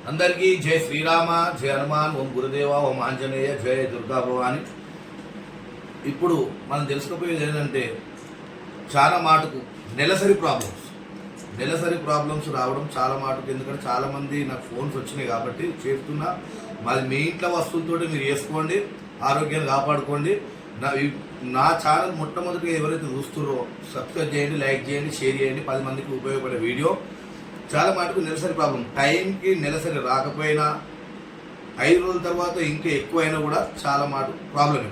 అందరికీ జై శ్రీరామ, జై హనుమాన్, ఓం గురుదేవ, ఓం ఆంజనేయ, జై దుర్గా భవాని. ఇప్పుడు మనం తెలుసుకోపోయేది ఏంటంటే చాలా మాటకు నెలసరి ప్రాబ్లమ్స్ రావడం చాలా మాటకు. ఎందుకంటే చాలామంది నాకు ఫోన్స్ వచ్చినాయి కాబట్టి చేస్తున్నా. మాది మీ ఇంట్లో వస్తువులతో మీరు వేసుకోండి, ఆరోగ్యాన్ని కాపాడుకోండి. నా ఛానల్ మొట్టమొదటిగా ఎవరైతే చూస్తున్నారో సబ్స్క్రైబ్ చేయండి, లైక్ చేయండి, షేర్ చేయండి. 10 మందికి ఉపయోగపడే వీడియో. చాలా మటుకు నెలసరి ప్రాబ్లం, టైంకి నెలసరి రాకపోయినా 5 రోజుల తర్వాత ఇంకా ఎక్కువైనా కూడా చాలా మాట ప్రాబ్లమే.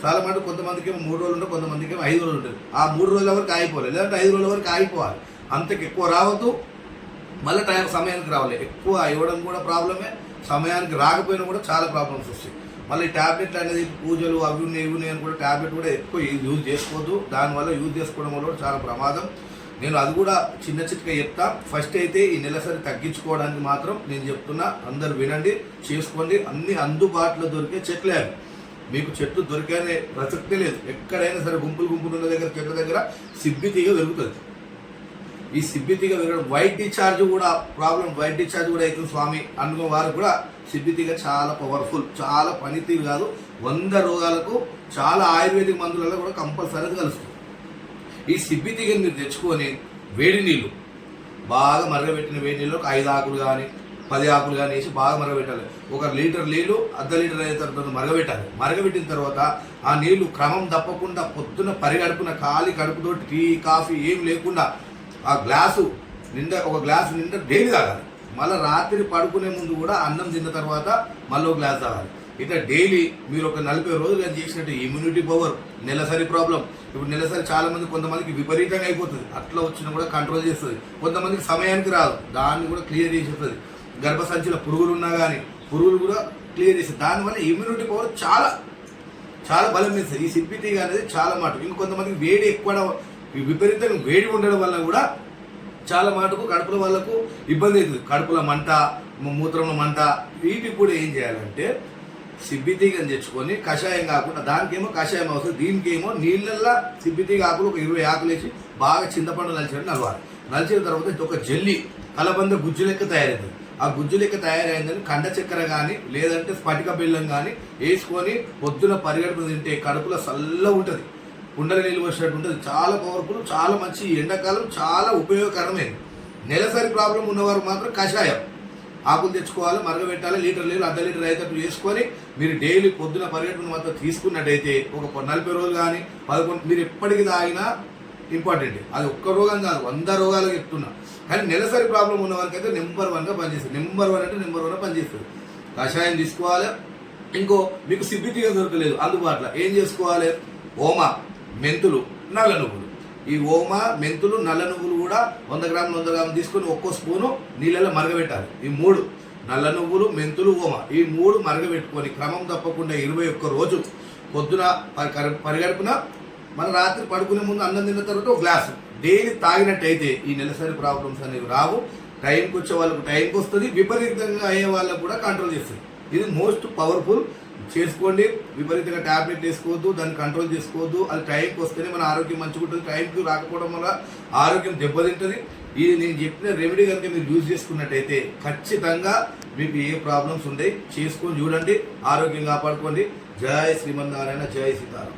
చాలా మాట కొంతమందికి 3 రోజులు ఉంటుంది, కొంతమందికి 5 రోజులు ఉంటుంది. ఆ 3 రోజుల వరకు ఆగిపోవాలి, లేదంటే 5 రోజుల వరకు ఆగిపోవాలి. అంతకు ఎక్కువ రావద్దు, మళ్ళీ సమయానికి రావాలి. ఎక్కువ ఇవ్వడం కూడా ప్రాబ్లమే, సమయానికి రాకపోయినా కూడా చాలా ప్రాబ్లమ్స్ వస్తాయి. మళ్ళీ ట్యాబ్లెట్లు అనేది పూజలు అవి ఉన్నాయి అని కూడా ట్యాబ్లెట్ కూడా ఎక్కువ యూజ్ చేసుకోవద్దు. దానివల్ల యూజ్ చేసుకోవడం వల్ల కూడా చాలా ప్రమాదం. నేను అది కూడా చిన్న చిట్కా చెప్తా. ఫస్ట్ అయితే ఈ నెలసరి తగ్గించుకోవడానికి మాత్రం నేను చెప్తున్నా, అందరు వినండి, చేసుకోండి. అన్ని అందుబాటులో దొరికే చెట్లే అవి. మీకు చెట్లు దొరికే ప్రసక్తే లేదు. ఎక్కడైనా సరే గుంపులు ఉన్న దగ్గర చెట్ల దగ్గర సిబ్బి తీగ దొరుకుతుంది. ఈ సిబ్బి తీగ వైట్ డిశ్చార్జ్ కూడా ప్రాబ్లం, వైట్ డిశ్చార్జ్ కూడా అవుతుంది స్వామి అనుకున్న వారు కూడా సిబ్బి తీగ చాలా పవర్ఫుల్, చాలా పనితీరు కాదు. 100 రోగాలకు చాలా ఆయుర్వేదిక్ మందులలో కూడా కంపల్సరీ కలుస్తుంది. ఈ సిబ్బి తీగని మీరు తెచ్చుకొని వేడి నీళ్ళు బాగా మరగబెట్టిన వేడి నీళ్ళు 5 ఆకులు కానీ 10 ఆకులు కానీ వేసి బాగా మరగబెట్టాలి. 1 లీటర్ నీళ్ళు ½ లీటర్ అయిన తర్వాత మరగబెట్టాలి. మరగబెట్టిన తర్వాత ఆ నీళ్లు క్రమం తప్పకుండా పొద్దున పరిగడుపున ఖాళీ కడుపుతో టీ కాఫీ ఏం లేకుండా ఆ గ్లాసు నిండా, 1 గ్లాసు నిండా డైలీ తాగాలి. మళ్ళీ రాత్రి పడుకునే ముందు కూడా అన్నం తిన్న తర్వాత మళ్ళీ 1 గ్లాస్ తాగాలి. ఇట్లా డైలీ మీరు ఒక 40 రోజులు కానీ చేసినట్టు ఇమ్యూనిటీ పవర్, నెలసరి ప్రాబ్లం. ఇప్పుడు నెలసరి చాలా మంది, కొంతమందికి విపరీతంగా అయిపోతుంది, అట్లా వచ్చినా కూడా కంట్రోల్ చేస్తుంది. కొంతమందికి సమయానికి రాదు, దాన్ని కూడా క్లియర్ చేసేస్తుంది. గర్భసంచిలో పురుగులు ఉన్నా కానీ పురుగులు కూడా క్లియర్ చేస్తుంది. దానివల్ల ఇమ్యూనిటీ పవర్ చాలా చాలా బలం ఇస్తుంది. ఈ సిబ్బి తీగ అనేది చాలా మాట. ఇంకొంతమందికి వేడి ఎక్కువ, విపరీతంగా వేడి ఉండడం వల్ల కూడా చాలా మాటకు కడుపుల వాళ్ళకు ఇబ్బంది అవుతుంది. కడుపుల మంట, మూత్రంలో మంట. వీటికి కూడా ఏం చేయాలంటే సిబ్బి తీగని తెచ్చుకొని కషాయం కాకుండా, దానికేమో కషాయం అవసరం, దీనికేమో నీళ్ళల్లో సిబ్బి తీగ ఆకులు 20 ఆకులు వేసి బాగా చింతపండు నలిచినట్టు నలవాలి. నలిచిన తర్వాత ఒక జల్లి కలబంద గుజ్జు లెక్క తయారవుతుంది. ఆ గుజ్జు లెక్క తయారైందని కండ చక్కెర కానీ లేదంటే స్ఫటిక బెల్లం కానీ వేసుకొని పొద్దున పరిగెడుపు తింటే కడుపులో చల్ల ఉంటుంది, కుండల నీళ్ళు వచ్చినట్టు ఉంటుంది. చాలా పవర్ఫుల్, చాలా మంచి. ఎండాకాలం చాలా ఉపయోగకరమైనది. నెలసరి ప్రాబ్లం ఉన్నవారు మాత్రం కషాయం ఆకులు తెచ్చుకోవాలి, మరగబెట్టాలి. లీటర్ నీళ్ళు ½ లీటర్ అయ్యేటట్టు చేసుకొని మీరు డైలీ పొద్దున పరిగెట్టుకుని మాత్రం తీసుకున్నట్టయితే ఒక 40 రోజులు కానీ 11 మీరు ఎప్పటికి తాగినా ఇంపార్టెంట్. అది ఒక్క రోగం కాదు, 100 రోగాలు చెప్తున్నా. కానీ నెలసరి ప్రాబ్లం ఉన్న వారికి అయితే నెంబర్ 1గా పనిచేస్తుంది. నెంబర్ 1 అంటే నెంబర్ 1 పనిచేస్తుంది. కషాయం తీసుకోవాలి. ఇంకో మీకు సిబ్బి తీగ దొరకలేదు అందుబాటులో ఏం చేసుకోవాలి? ఓమా, మెంతులు, నల్ల నువ్వులు. ఈ ఓమా, మెంతులు, నల్ల నువ్వులు కూడా 100 గ్రాములు 100 గ్రాములు తీసుకొని 1 స్పూను నీళ్ళలో మరగబెట్టాలి. ఈ 3 నల్ల నువ్వులు, మెంతులు, ఓమా, ఈ 3 మరగబెట్టుకొని క్రమం తప్పకుండా 21 రోజు పొద్దున పరిగడుపున మన రాత్రి పడుకునే ముందు అన్నం తిన్న తర్వాత 1 గ్లాసు డైలీ తాగినట్టయితే ఈ నెలసరి ప్రాబ్లమ్స్ అనేవి రావు. టైంకి వచ్చే వాళ్ళకు టైంకి వస్తుంది, విపరీతంగా అయ్యే వాళ్ళకు కూడా కంట్రోల్ చేస్తుంది. ఇది మోస్ట్ పవర్ఫుల్. చేసుకోండి. విపరీతంగా ట్యాబ్లెట్ వేసుకోవద్దు, దాన్ని కంట్రోల్ చేసుకోవద్దు. అది టైంకి వస్తేనే మన ఆరోగ్యం మంచిగా ఉంటుంది. టైంకి రాకపోవడం వల్ల ఆరోగ్యం దెబ్బతింటుంది. ఇది నేను చెప్పిన రెమెడీ కనుక మీరు యూజ్ చేసుకున్నట్టయితే ఖచ్చితంగా మీకు ఏ ప్రాబ్లమ్స్ ఉండవు. చేసుకొని చూడండి, ఆరోగ్యం కాపాడుకోండి. జై శ్రీమన్నారాయణ, జై సీతారాం.